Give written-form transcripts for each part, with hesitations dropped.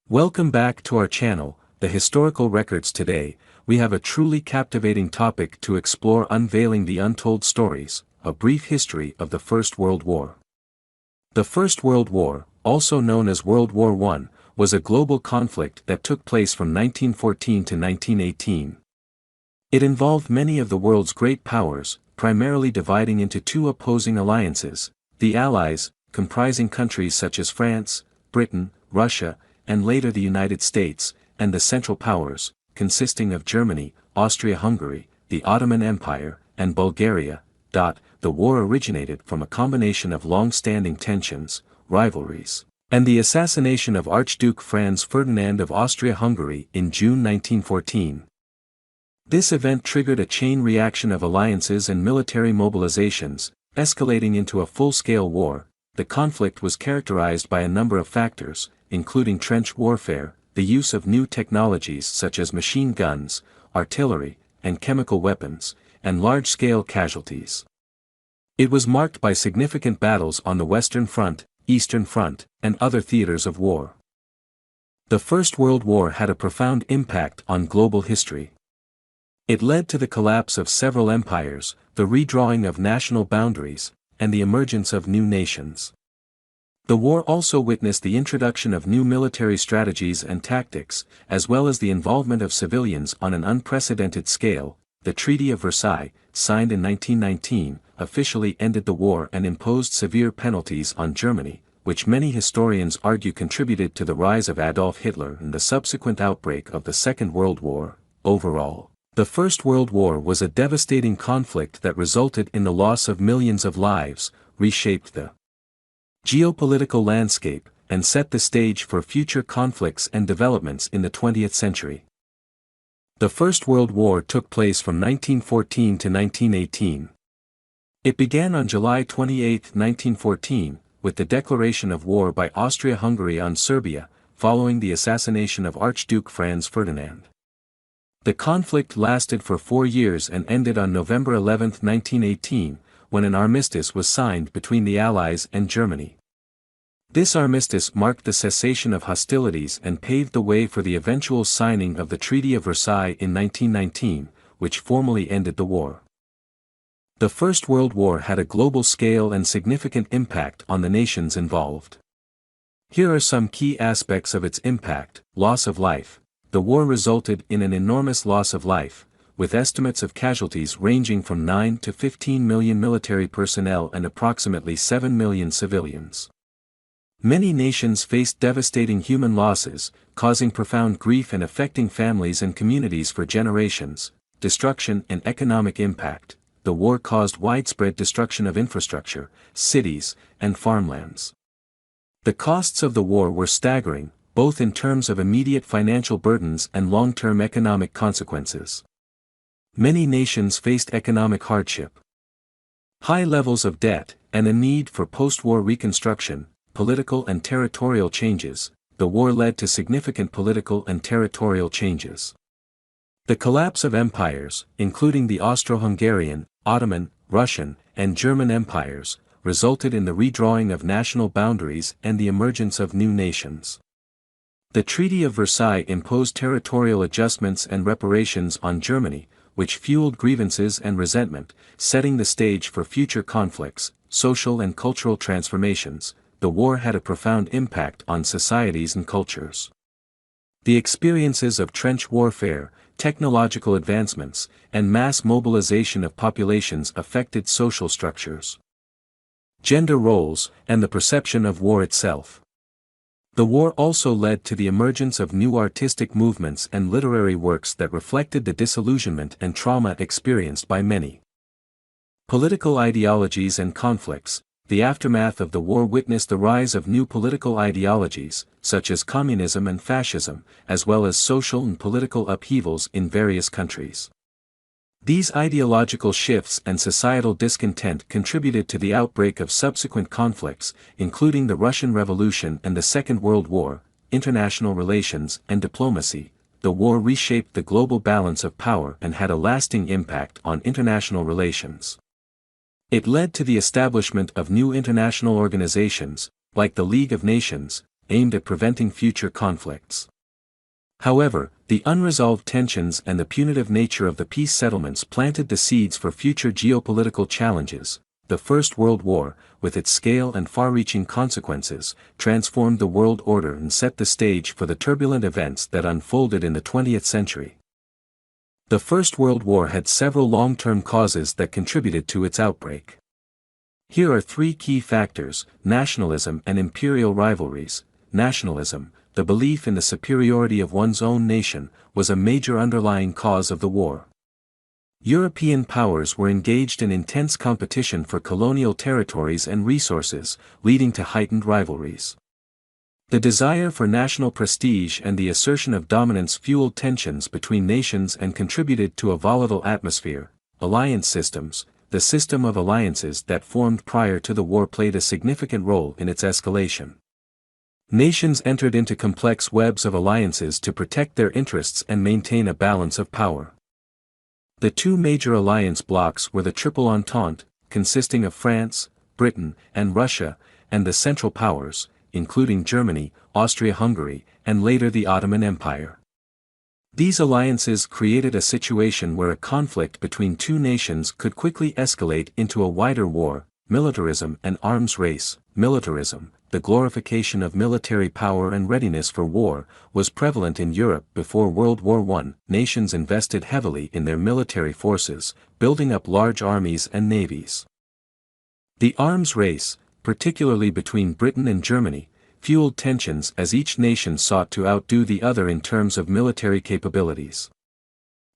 Welcome back to our channel, The Historical Records. Today, we have a truly captivating topic to explore: unveiling the untold stories, a brief history of the First World War. The First World War, also known as World War I, was a global conflict that took place from 1914 to 1918. It involved many of the world's great powers, primarily dividing into two opposing alliances: the Allies, comprising countries such as France, Britain, Russia, and later the United States, and the Central Powers, consisting of Germany, Austria-Hungary, the Ottoman Empire, and Bulgaria. The war originated from a combination of long-standing tensions, rivalries, and the assassination of Archduke Franz Ferdinand of Austria-Hungary in June 1914. This event triggered a chain reaction of alliances and military mobilizations, escalating into a full-scale war. The conflict was characterized by a number of factors, including trench warfare, the use of new technologies such as machine guns, artillery, and chemical weapons, and large-scale casualties. It was marked by significant battles on the Western Front, Eastern Front, and other theaters of war. The First World War had a profound impact on global history. It led to the collapse of several empires, the redrawing of national boundaries, and the emergence of new nations. The war also witnessed the introduction of new military strategies and tactics, as well as the involvement of civilians on an unprecedented scale. The Treaty of Versailles, signed in 1919, officially ended the war and imposed severe penalties on Germany, which many historians argue contributed to the rise of Adolf Hitler and the subsequent outbreak of the Second World War. Overall, the First World War was a devastating conflict that resulted in the loss of millions of lives, reshaped the geopolitical landscape, and set the stage for future conflicts and developments in the 20th century. The First World War took place from 1914 to 1918. It began on July 28, 1914, with the declaration of war by Austria-Hungary on Serbia, following the assassination of Archduke Franz Ferdinand. The conflict lasted for 4 years and ended on November 11, 1918, when an armistice was signed between the Allies and Germany. This armistice marked the cessation of hostilities and paved the way for the eventual signing of the Treaty of Versailles in 1919, which formally ended the war. The First World War had a global scale and significant impact on the nations involved. Here are some key aspects of its impact: loss of life. The war resulted in an enormous loss of life, with estimates of casualties ranging from 9 to 15 million military personnel and approximately 7 million civilians. Many nations faced devastating human losses, causing profound grief and affecting families and communities for generations. Destruction and economic impact. The war caused widespread destruction of infrastructure, cities, and farmlands. The costs of the war were staggering, both in terms of immediate financial burdens and long-term economic consequences. Many nations faced economic hardship, high levels of debt, and a need for post-war reconstruction. Political and territorial changes. The war led to significant political and territorial changes. The collapse of empires, including the Austro-Hungarian, Ottoman, Russian, and German empires, resulted in the redrawing of national boundaries and the emergence of new nations. The Treaty of Versailles imposed territorial adjustments and reparations on Germany, which fueled grievances and resentment, setting the stage for future conflicts. Social and cultural transformations. The war had a profound impact on societies and cultures. The experiences of trench warfare, technological advancements, and mass mobilization of populations affected social structures, gender roles, and the perception of war itself. The war also led to the emergence of new artistic movements and literary works that reflected the disillusionment and trauma experienced by many. Political ideologies and conflicts. The aftermath of the war witnessed the rise of new political ideologies, such as communism and fascism, as well as social and political upheavals in various countries. These ideological shifts and societal discontent contributed to the outbreak of subsequent conflicts, including the Russian Revolution and the Second World War. International relations and diplomacy. The war reshaped the global balance of power and had a lasting impact on international relations. It led to the establishment of new international organizations, like the League of Nations, aimed at preventing future conflicts. However, the unresolved tensions and the punitive nature of the peace settlements planted the seeds for future geopolitical challenges. The First World War, with its scale and far-reaching consequences, transformed the world order and set the stage for the turbulent events that unfolded in the 20th century. The First World War had several long-term causes that contributed to its outbreak. Here are three key factors: nationalism and imperial rivalries. Nationalism, the belief in the superiority of one's own nation, was a major underlying cause of the war. European powers were engaged in intense competition for colonial territories and resources, leading to heightened rivalries. The desire for national prestige and the assertion of dominance fueled tensions between nations and contributed to a volatile atmosphere. Alliance systems, the system of alliances that formed prior to the war, played a significant role in its escalation. Nations entered into complex webs of alliances to protect their interests and maintain a balance of power. The two major alliance blocs were the Triple Entente, consisting of France, Britain, and Russia, and the Central Powers, including Germany, Austria-Hungary, and later the Ottoman Empire. These alliances created a situation where a conflict between two nations could quickly escalate into a wider war. Militarism and arms race. Militarism, the glorification of military power and readiness for war, was prevalent in Europe before World War I. Nations invested heavily in their military forces, building up large armies and navies. The arms race, particularly between Britain and Germany, fueled tensions as each nation sought to outdo the other in terms of military capabilities.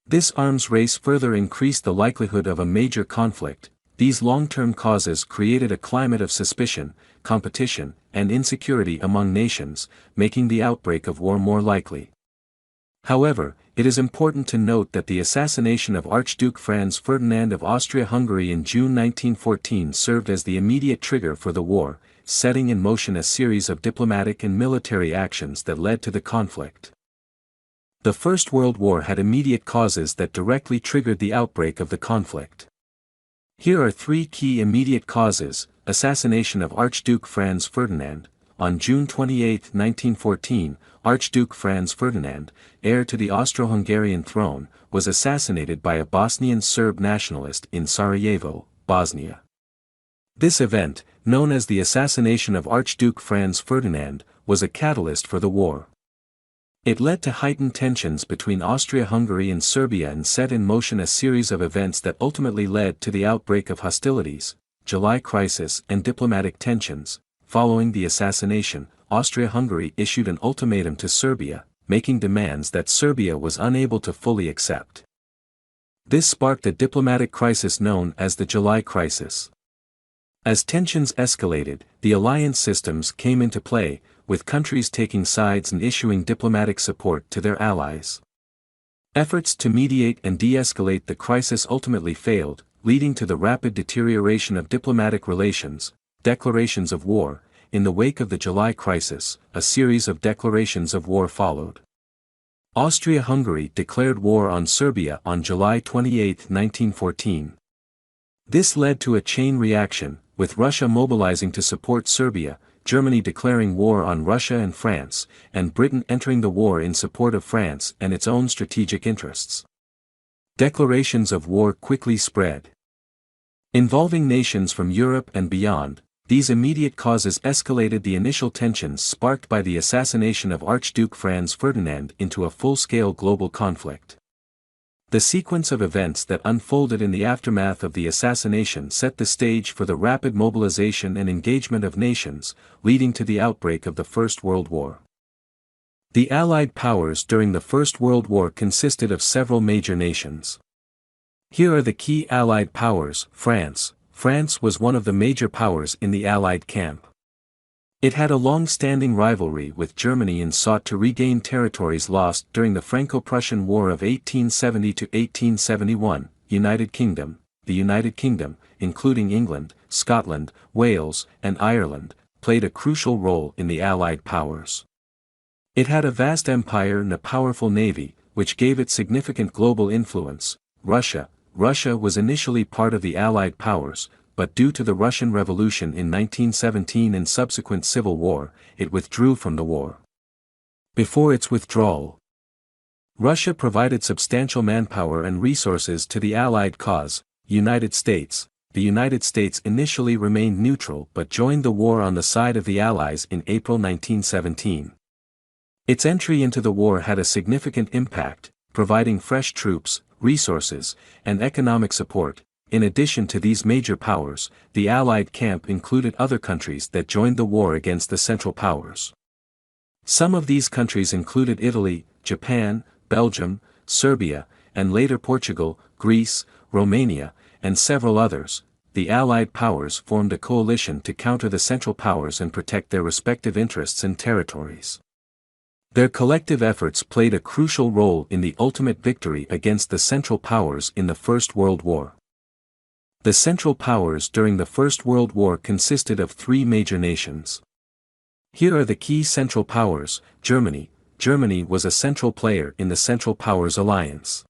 This arms race further increased the likelihood of a major conflict. These long-term causes created a climate of suspicion, competition, and insecurity among nations, making the outbreak of war more likely. However, it is important to note that the assassination of Archduke Franz Ferdinand of Austria-Hungary in June 1914 served as the immediate trigger for the war, setting in motion a series of diplomatic and military actions that led to the conflict. The First World War had immediate causes that directly triggered the outbreak of the conflict. Here are three key immediate causes. Assassination of Archduke Franz Ferdinand. On June 28, 1914, Archduke Franz Ferdinand, heir to the Austro-Hungarian throne, was assassinated by a Bosnian Serb nationalist in Sarajevo, Bosnia. This event, known as the assassination of Archduke Franz Ferdinand, was a catalyst for the war. It led to heightened tensions between Austria-Hungary and Serbia and set in motion a series of events that ultimately led to the outbreak of hostilities, July crisis, and diplomatic tensions. Following the assassination, Austria-Hungary issued an ultimatum to Serbia, making demands that Serbia was unable to fully accept. This sparked a diplomatic crisis known as the July crisis. As tensions escalated, the alliance systems came into play, with countries taking sides and issuing diplomatic support to their allies. Efforts to mediate and de-escalate the crisis ultimately failed, leading to the rapid deterioration of diplomatic relations. Declarations of war. In the wake of the July crisis, a series of declarations of war followed. Austria-Hungary declared war on Serbia on July 28, 1914. This led to a chain reaction, with Russia mobilizing to support Serbia, Germany declaring war on Russia and France, and Britain entering the war in support of France and its own strategic interests. Declarations of war quickly spread. Involving nations from Europe and beyond, these immediate causes escalated the initial tensions sparked by the assassination of Archduke Franz Ferdinand into a full-scale global conflict. The sequence of events that unfolded in the aftermath of the assassination set the stage for the rapid mobilization and engagement of nations, leading to the outbreak of the First World War. The Allied powers during the First World War consisted of several major nations. Here are the key Allied powers. France. France was one of the major powers in the Allied camp. It had a long-standing rivalry with Germany and sought to regain territories lost during the Franco-Prussian War of 1870 to 1871. United Kingdom. The United Kingdom, including England, Scotland, Wales, and Ireland, played a crucial role in the Allied powers. It had a vast empire and a powerful navy, which gave it significant global influence. Russia was initially part of the Allied powers, but due to the Russian Revolution in 1917 and subsequent civil war, it withdrew from the war. Before its withdrawal, Russia provided substantial manpower and resources to the Allied cause, United States. The United States initially remained neutral but joined the war on the side of the Allies in April 1917. Its entry into the war had a significant impact, providing fresh troops, resources, and economic support. In addition to these major powers, the Allied camp included other countries that joined the war against the Central Powers. Some of these countries included Italy, Japan, Belgium, Serbia, and later Portugal, Greece, Romania, and several others. The Allied powers formed a coalition to counter the Central Powers and protect their respective interests and territories. Their collective efforts played a crucial role in the ultimate victory against the Central Powers in the First World War. The Central Powers during the First World War consisted of three major nations. Here are the key Central Powers. Germany. Germany was a central player in the Central Powers alliance.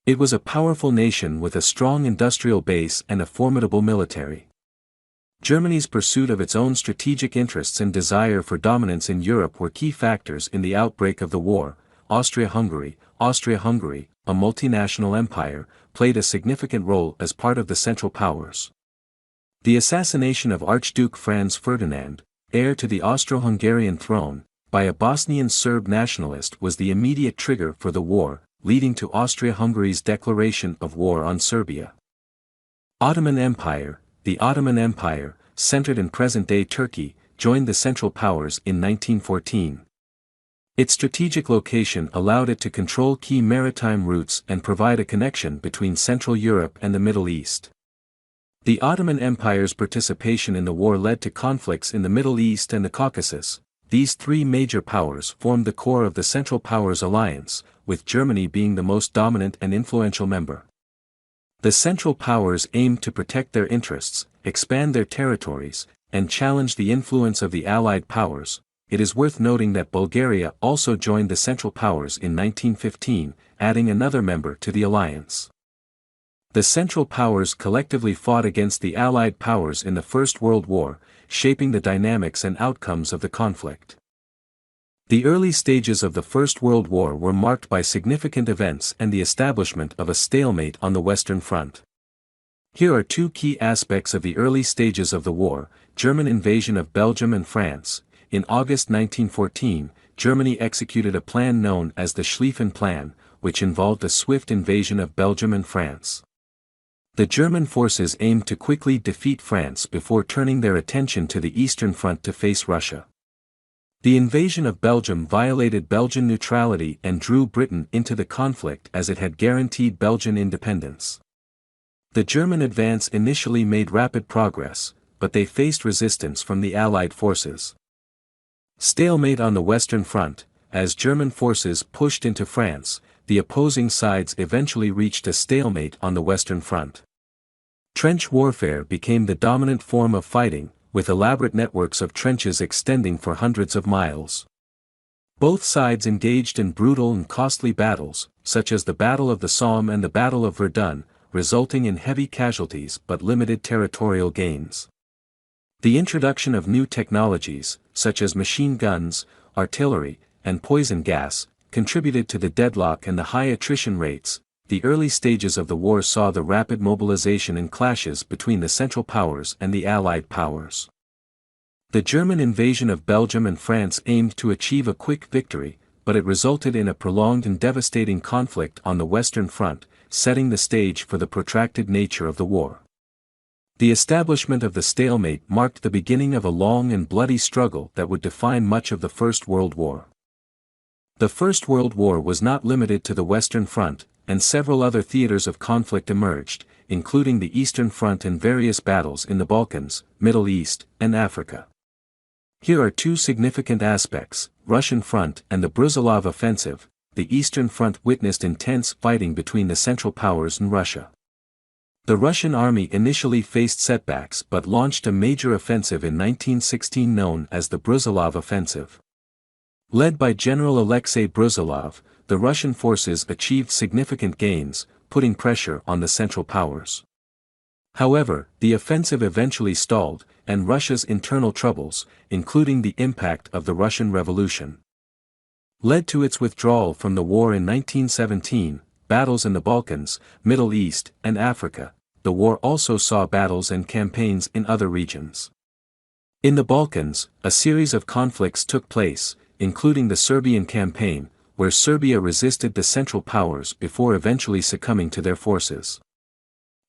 It was a powerful nation with a strong industrial base and a formidable military. Germany's pursuit of its own strategic interests and desire for dominance in Europe were key factors in the outbreak of the war. Austria-Hungary, a multinational empire, played a significant role as part of the Central Powers. The assassination of Archduke Franz Ferdinand, heir to the Austro-Hungarian throne, by a Bosnian Serb nationalist was the immediate trigger for the war, leading to Austria-Hungary's declaration of war on Serbia. Ottoman Empire. The Ottoman Empire, centered in present-day Turkey, joined the Central Powers in 1914. Its strategic location allowed it to control key maritime routes and provide a connection between Central Europe and the Middle East. The Ottoman Empire's participation in the war led to conflicts in the Middle East and the Caucasus. These three major powers formed the core of the Central Powers alliance, with Germany being the most dominant and influential member. The Central Powers aimed to protect their interests, expand their territories, and challenge the influence of the Allied powers. It is worth noting that Bulgaria also joined the Central Powers in 1915, adding another member to the alliance. The Central Powers collectively fought against the Allied powers in the First World War, shaping the dynamics and outcomes of the conflict. The early stages of the First World War were marked by significant events and the establishment of a stalemate on the Western Front. Here are two key aspects of the early stages of the war: German invasion of Belgium and France. In August 1914, Germany executed a plan known as the Schlieffen Plan, which involved a swift invasion of Belgium and France. The German forces aimed to quickly defeat France before turning their attention to the Eastern Front to face Russia. The invasion of Belgium violated Belgian neutrality and drew Britain into the conflict as it had guaranteed Belgian independence. The German advance initially made rapid progress, but they faced resistance from the Allied forces. Stalemate on the Western Front. As German forces pushed into France, the opposing sides eventually reached a stalemate on the Western Front. Trench warfare became the dominant form of fighting, with elaborate networks of trenches extending for hundreds of miles. Both sides engaged in brutal and costly battles, such as the Battle of the Somme and the Battle of Verdun, resulting in heavy casualties but limited territorial gains. The introduction of new technologies, such as machine guns, artillery, and poison gas, contributed to the deadlock and the high attrition rates. The early stages of the war saw the rapid mobilization and clashes between the Central Powers and the Allied powers. The German invasion of Belgium and France aimed to achieve a quick victory, but it resulted in a prolonged and devastating conflict on the Western Front, setting the stage for the protracted nature of the war. The establishment of the stalemate marked the beginning of a long and bloody struggle that would define much of the First World War. The First World War was not limited to the Western Front, and several other theaters of conflict emerged, including the Eastern Front and various battles in the Balkans, Middle East, and Africa. Here are two significant aspects: Russian Front and the Brusilov Offensive. The Eastern Front witnessed intense fighting between the Central Powers and Russia. The Russian army initially faced setbacks but launched a major offensive in 1916 known as the Brusilov Offensive. Led by General Alexei Brusilov, the Russian forces achieved significant gains, putting pressure on the Central Powers. However, the offensive eventually stalled, and Russia's internal troubles, including the impact of the Russian Revolution, led to its withdrawal from the war in 1917. Battles in the Balkans, Middle East, and Africa. The war also saw battles and campaigns in other regions. In the Balkans, a series of conflicts took place, including the Serbian campaign, where Serbia resisted the Central Powers before eventually succumbing to their forces.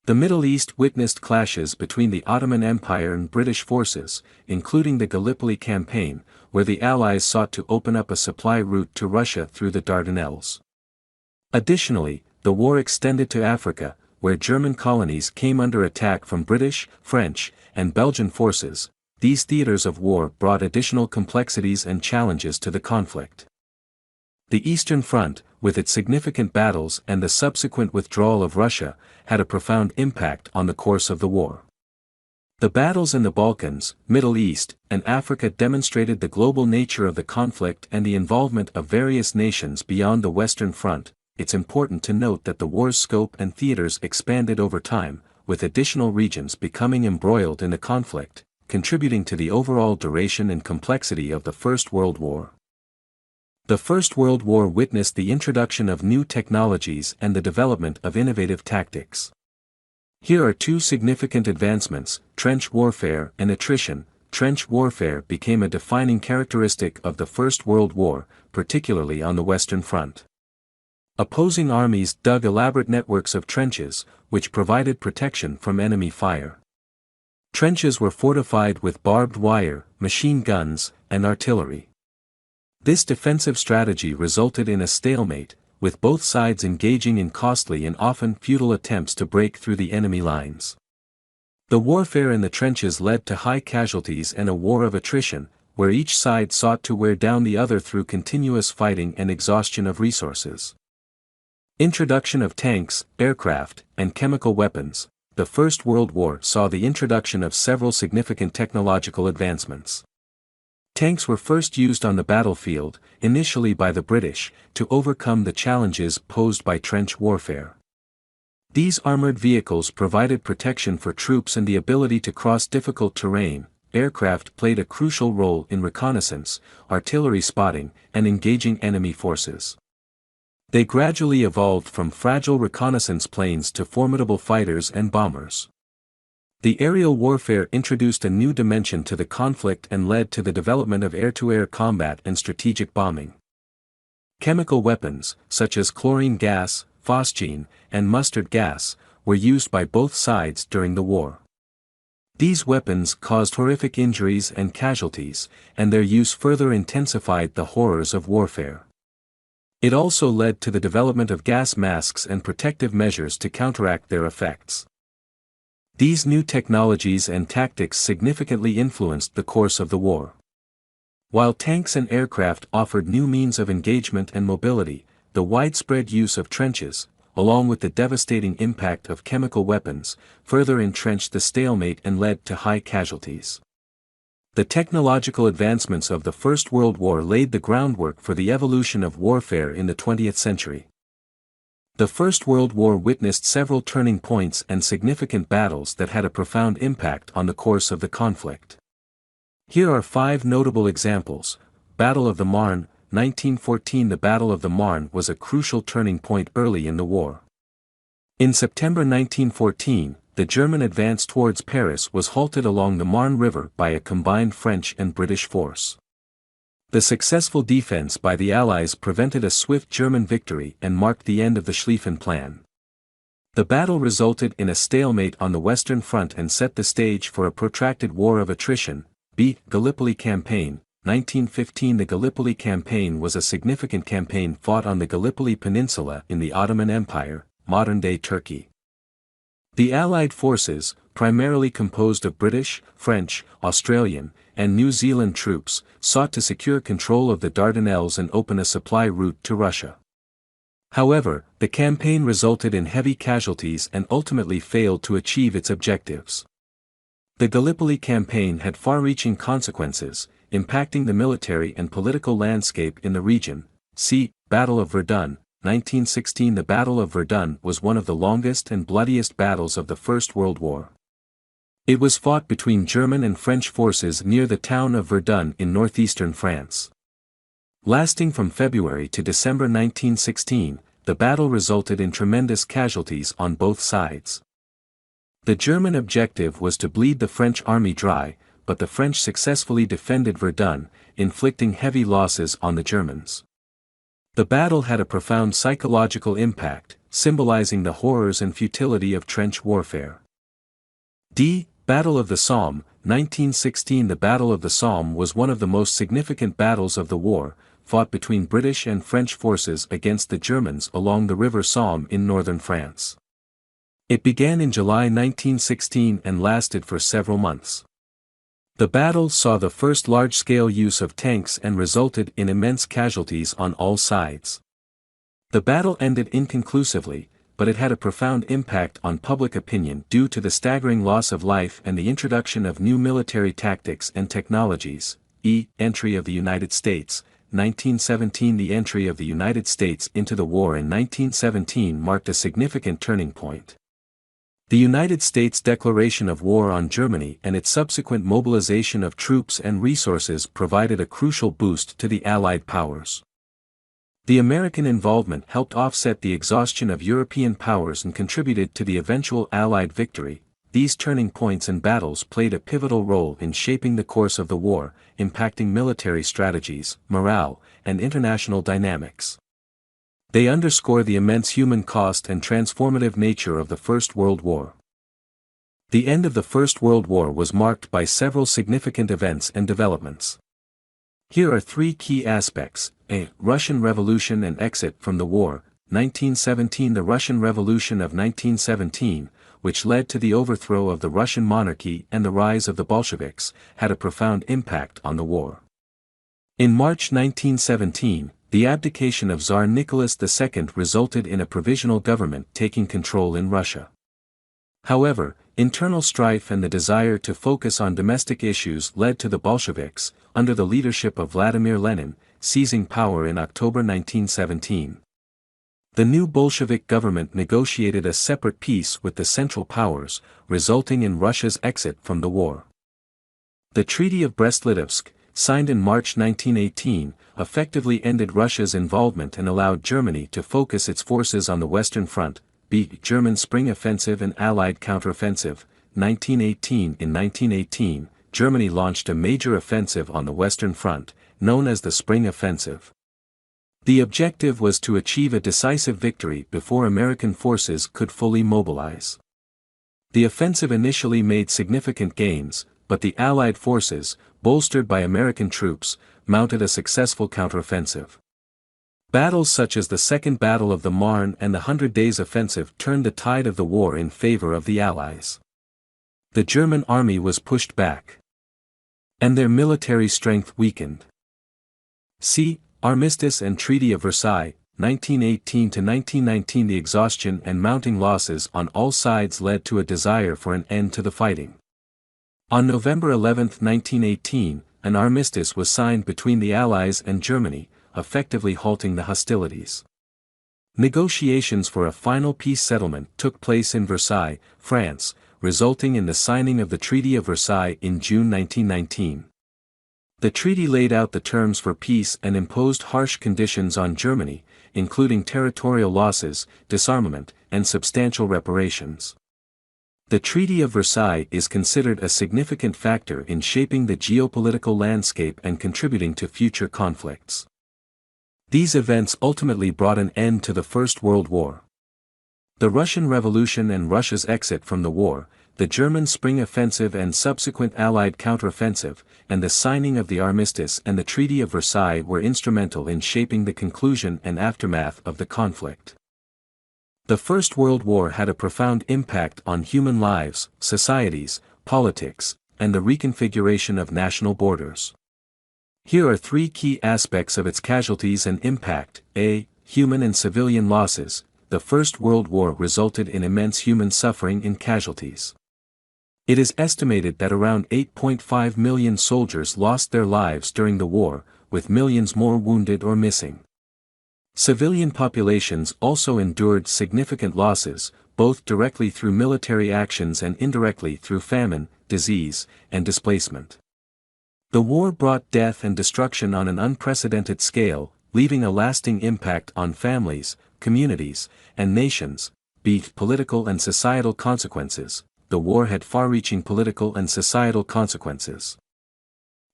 The Middle East witnessed clashes between the Ottoman Empire and British forces, including the Gallipoli campaign, where the Allies sought to open up a supply route to Russia through the Dardanelles. Additionally, the war extended to Africa, where German colonies came under attack from British, French, and Belgian forces. These theaters of war brought additional complexities and challenges to the conflict. The Eastern Front, with its significant battles and the subsequent withdrawal of Russia, had a profound impact on the course of the war. The battles in the Balkans, Middle East, and Africa demonstrated the global nature of the conflict and the involvement of various nations beyond the Western Front. It's important to note that the war's scope and theaters expanded over time, with additional regions becoming embroiled in the conflict, contributing to the overall duration and complexity of the First World War. The First World War witnessed the introduction of new technologies and the development of innovative tactics. Here are two significant advancements: trench warfare and attrition. Trench warfare became a defining characteristic of the First World War, particularly on the Western Front. Opposing armies dug elaborate networks of trenches, which provided protection from enemy fire. Trenches were fortified with barbed wire, machine guns, and artillery. This defensive strategy resulted in a stalemate, with both sides engaging in costly and often futile attempts to break through the enemy lines. The warfare in the trenches led to high casualties and a war of attrition, where each side sought to wear down the other through continuous fighting and exhaustion of resources. Introduction of tanks, aircraft, and chemical weapons. The First World War saw the introduction of several significant technological advancements. Tanks were first used on the battlefield, initially by the British, to overcome the challenges posed by trench warfare. These armored vehicles provided protection for troops and the ability to cross difficult terrain. Aircraft played a crucial role in reconnaissance, artillery spotting, and engaging enemy forces. They gradually evolved from fragile reconnaissance planes to formidable fighters and bombers. The aerial warfare introduced a new dimension to the conflict and led to the development of air-to-air combat and strategic bombing. Chemical weapons, such as chlorine gas, phosgene, and mustard gas, were used by both sides during the war. These weapons caused horrific injuries and casualties, and their use further intensified the horrors of warfare. It also led to the development of gas masks and protective measures to counteract their effects. These new technologies and tactics significantly influenced the course of the war. While tanks and aircraft offered new means of engagement and mobility, the widespread use of trenches, along with the devastating impact of chemical weapons, further entrenched the stalemate and led to high casualties. The technological advancements of the First World War laid the groundwork for the evolution of warfare in the 20th century. The First World War witnessed several turning points and significant battles that had a profound impact on the course of the conflict. Here are 5 notable examples. Battle of the Marne, 1914. The Battle of the Marne was a crucial turning point early in the war. In September 1914, the German advance towards Paris was halted along the Marne River by a combined French and British force. The successful defense by the Allies prevented a swift German victory and marked the end of the Schlieffen Plan. The battle resulted in a stalemate on the Western Front and set the stage for a protracted war of attrition. Gallipoli Campaign, 1915. The Gallipoli Campaign was a significant campaign fought on the Gallipoli Peninsula in the Ottoman Empire, modern-day Turkey. The Allied forces, primarily composed of British, French, Australian, and New Zealand troops, sought to secure control of the Dardanelles and open a supply route to Russia. However, the campaign resulted in heavy casualties and ultimately failed to achieve its objectives. The Gallipoli campaign had far-reaching consequences, impacting the military and political landscape in the region. See Battle of Verdun, 1916. The Battle of Verdun was one of the longest and bloodiest battles of the First World War. It was fought between German and French forces near the town of Verdun in northeastern France. Lasting from February to December 1916, the battle resulted in tremendous casualties on both sides. The German objective was to bleed the French army dry, but the French successfully defended Verdun, inflicting heavy losses on the Germans. The battle had a profound psychological impact, symbolizing the horrors and futility of trench warfare. Battle of the Somme, 1916. The Battle of the Somme was one of the most significant battles of the war, fought between British and French forces against the Germans along the River Somme in northern France. It began in July 1916 and lasted for several months. The battle saw the first large-scale use of tanks and resulted in immense casualties on all sides. The battle ended inconclusively, but it had a profound impact on public opinion due to the staggering loss of life and the introduction of new military tactics and technologies. Entry of the United States, 1917. The entry of the United States into the war in 1917 marked a significant turning point. The United States' declaration of war on Germany and its subsequent mobilization of troops and resources provided a crucial boost to the Allied powers. The American involvement helped offset the exhaustion of European powers and contributed to the eventual Allied victory. These turning points and battles played a pivotal role in shaping the course of the war, impacting military strategies, morale, and international dynamics. They underscore the immense human cost and transformative nature of the First World War. The end of the First World War was marked by several significant events and developments. Here are three key aspects. Russian Revolution and exit from the war. 1917. The Russian Revolution of 1917, which led to the overthrow of the Russian monarchy and the rise of the Bolsheviks, had a profound impact on the war. In March 1917, the abdication of Tsar Nicholas II resulted in a provisional government taking control in Russia. However, internal strife and the desire to focus on domestic issues led to the Bolsheviks, under the leadership of Vladimir Lenin, seizing power in October 1917. The new Bolshevik government negotiated a separate peace with the Central Powers, resulting in Russia's exit from the war. The Treaty of Brest-Litovsk, signed in March 1918, effectively ended Russia's involvement and allowed Germany to focus its forces on the Western Front. German Spring Offensive and Allied Counteroffensive, 1918. In 1918, Germany launched a major offensive on the Western Front, known as the Spring Offensive. The objective was to achieve a decisive victory before American forces could fully mobilize. The offensive initially made significant gains, but the Allied forces, bolstered by American troops, mounted a successful counteroffensive. Battles such as the Second Battle of the Marne and the 100 Days Offensive turned the tide of the war in favor of the Allies. The German army was pushed back, and their military strength weakened. Armistice and Treaty of Versailles, 1918 to 1919. The exhaustion and mounting losses on all sides led to a desire for an end to the fighting. On November 11, 1918, an armistice was signed between the Allies and Germany, effectively halting the hostilities. Negotiations for a final peace settlement took place in Versailles, France, resulting in the signing of the Treaty of Versailles in June 1919. The treaty laid out the terms for peace and imposed harsh conditions on Germany, including territorial losses, disarmament, and substantial reparations. The Treaty of Versailles is considered a significant factor in shaping the geopolitical landscape and contributing to future conflicts. These events ultimately brought an end to the First World War. The Russian Revolution and Russia's exit from the war, the German Spring Offensive and subsequent Allied counteroffensive, and the signing of the armistice and the Treaty of Versailles were instrumental in shaping the conclusion and aftermath of the conflict. The First World War had a profound impact on human lives, societies, politics, and the reconfiguration of national borders. Here are three key aspects of its casualties and impact. Human and civilian losses. The First World War resulted in immense human suffering and casualties. It is estimated that around 8.5 million soldiers lost their lives during the war, with millions more wounded or missing. Civilian populations also endured significant losses, both directly through military actions and indirectly through famine, disease, and displacement. The war brought death and destruction on an unprecedented scale, leaving a lasting impact on families, communities, and nations. Political and societal consequences. The war had far-reaching political and societal consequences.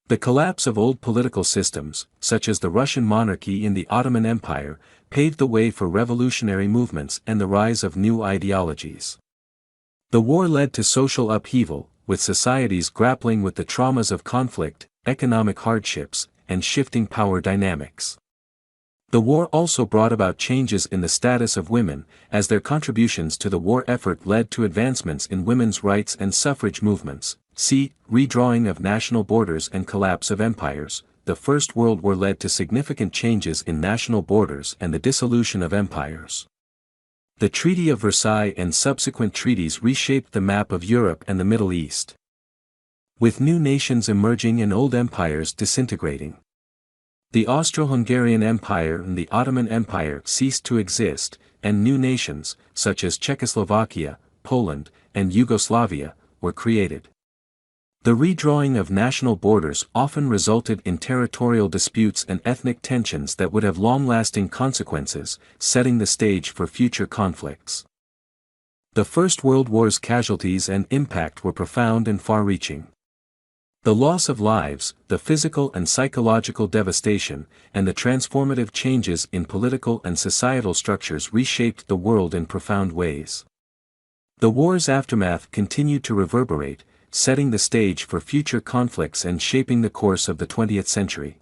The collapse of old political systems, such as the Russian monarchy and the Ottoman Empire, paved the way for revolutionary movements and the rise of new ideologies. The war led to social upheaval, with societies grappling with the traumas of conflict, economic hardships, and shifting power dynamics. The war also brought about changes in the status of women, as their contributions to the war effort led to advancements in women's rights and suffrage movements. See, redrawing of national borders and collapse of empires. The First World War led to significant changes in national borders and the dissolution of empires. The Treaty of Versailles and subsequent treaties reshaped the map of Europe and the Middle East, with new nations emerging and old empires disintegrating. The Austro-Hungarian Empire and the Ottoman Empire ceased to exist, and new nations, such as Czechoslovakia, Poland, and Yugoslavia, were created. The redrawing of national borders often resulted in territorial disputes and ethnic tensions that would have long-lasting consequences, setting the stage for future conflicts. The First World War's casualties and impact were profound and far-reaching. The loss of lives, the physical and psychological devastation, and the transformative changes in political and societal structures reshaped the world in profound ways. The war's aftermath continued to reverberate, setting the stage for future conflicts and shaping the course of the 20th century.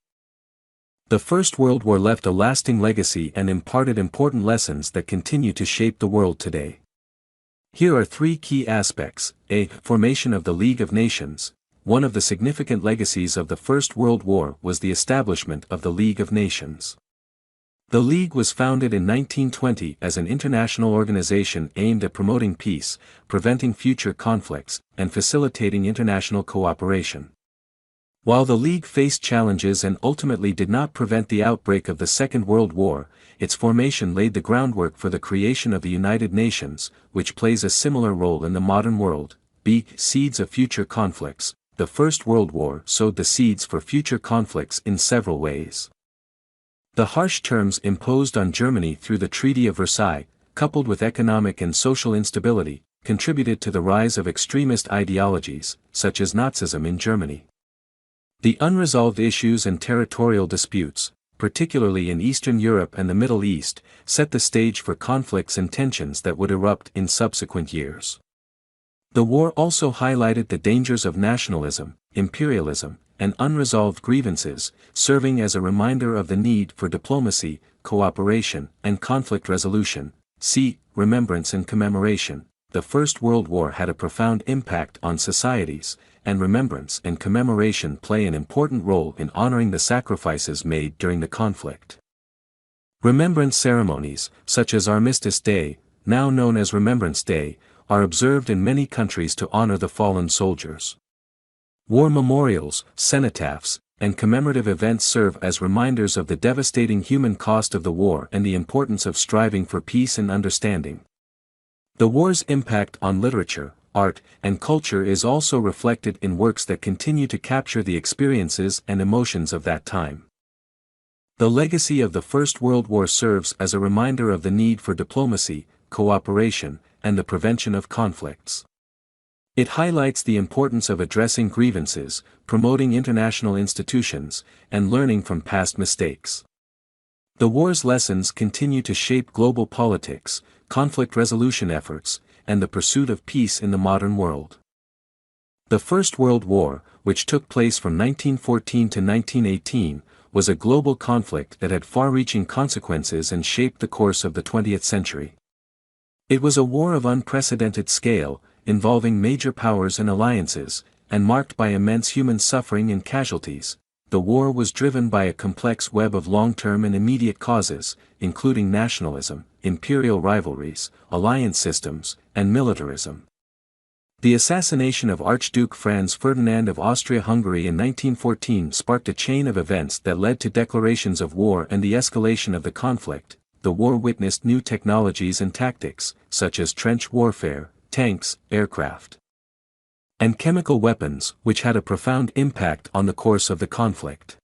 The First World War left a lasting legacy and imparted important lessons that continue to shape the world today. Here are three key aspects. A. Formation of the League of Nations. One of the significant legacies of the First World War was the establishment of the League of Nations. The League was founded in 1920 as an international organization aimed at promoting peace, preventing future conflicts, and facilitating international cooperation. While the League faced challenges and ultimately did not prevent the outbreak of the Second World War, its formation laid the groundwork for the creation of the United Nations, which plays a similar role in the modern world. B. Seeds of future conflicts. The First World War sowed the seeds for future conflicts in several ways. The harsh terms imposed on Germany through the Treaty of Versailles, coupled with economic and social instability, contributed to the rise of extremist ideologies, such as Nazism in Germany. The unresolved issues and territorial disputes, particularly in Eastern Europe and the Middle East, set the stage for conflicts and tensions that would erupt in subsequent years. The war also highlighted the dangers of nationalism, imperialism, and unresolved grievances, serving as a reminder of the need for diplomacy, cooperation, and conflict resolution. See, remembrance and commemoration. The First World War had a profound impact on societies, and remembrance and commemoration play an important role in honoring the sacrifices made during the conflict. Remembrance ceremonies, such as Armistice Day, now known as Remembrance Day, are observed in many countries to honor the fallen soldiers. War memorials, cenotaphs, and commemorative events serve as reminders of the devastating human cost of the war and the importance of striving for peace and understanding. The war's impact on literature, art, and culture is also reflected in works that continue to capture the experiences and emotions of that time. The legacy of the First World War serves as a reminder of the need for diplomacy, cooperation, and the prevention of conflicts. It highlights the importance of addressing grievances, promoting international institutions, and learning from past mistakes. The war's lessons continue to shape global politics, conflict resolution efforts, and the pursuit of peace in the modern world. The First World War, which took place from 1914 to 1918, was a global conflict that had far-reaching consequences and shaped the course of the 20th century. It was a war of unprecedented scale, involving major powers and alliances, and marked by immense human suffering and casualties. The war was driven by a complex web of long-term and immediate causes, including nationalism, imperial rivalries, alliance systems, and militarism. The assassination of Archduke Franz Ferdinand of Austria-Hungary in 1914 sparked a chain of events that led to declarations of war and the escalation of the conflict. The war witnessed new technologies and tactics, such as trench warfare, tanks, aircraft, and chemical weapons, which had a profound impact on the course of the conflict.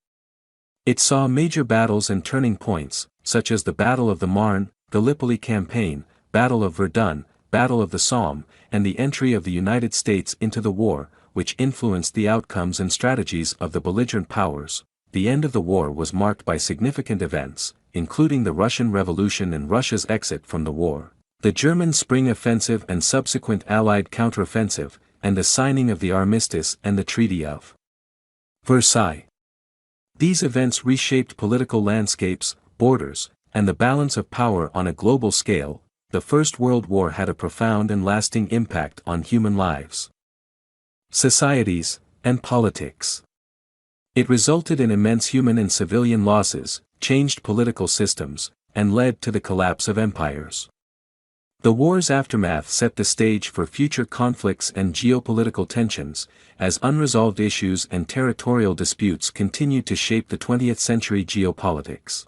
It saw major battles and turning points, such as the Battle of the Marne, Gallipoli Campaign, Battle of Verdun, Battle of the Somme, and the entry of the United States into the war, which influenced the outcomes and strategies of the belligerent powers. The end of the war was marked by significant events, including the Russian Revolution and Russia's exit from the war, the German Spring Offensive and subsequent Allied counteroffensive, and the signing of the armistice and the Treaty of Versailles. These events reshaped political landscapes, borders, and the balance of power on a global scale. The First World War had a profound and lasting impact on human lives, societies, and politics. It resulted in immense human and civilian losses, changed political systems, and led to the collapse of empires. The war's aftermath set the stage for future conflicts and geopolitical tensions, as unresolved issues and territorial disputes continued to shape the 20th century geopolitics.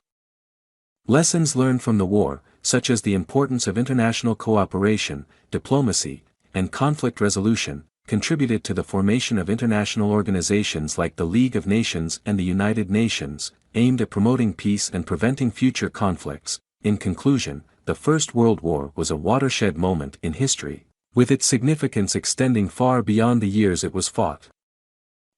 Lessons learned from the war, such as the importance of international cooperation, diplomacy, and conflict resolution, contributed to the formation of international organizations like the League of Nations and the United Nations, aimed at promoting peace and preventing future conflicts. In conclusion, the First World War was a watershed moment in history, with its significance extending far beyond the years it was fought.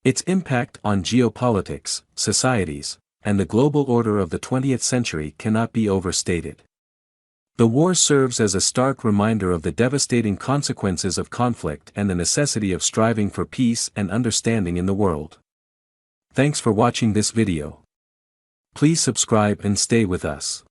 Its impact on geopolitics, societies, and the global order of the 20th century cannot be overstated. The war serves as a stark reminder of the devastating consequences of conflict and the necessity of striving for peace and understanding in the world. Thanks for watching this video. Please subscribe and stay with us.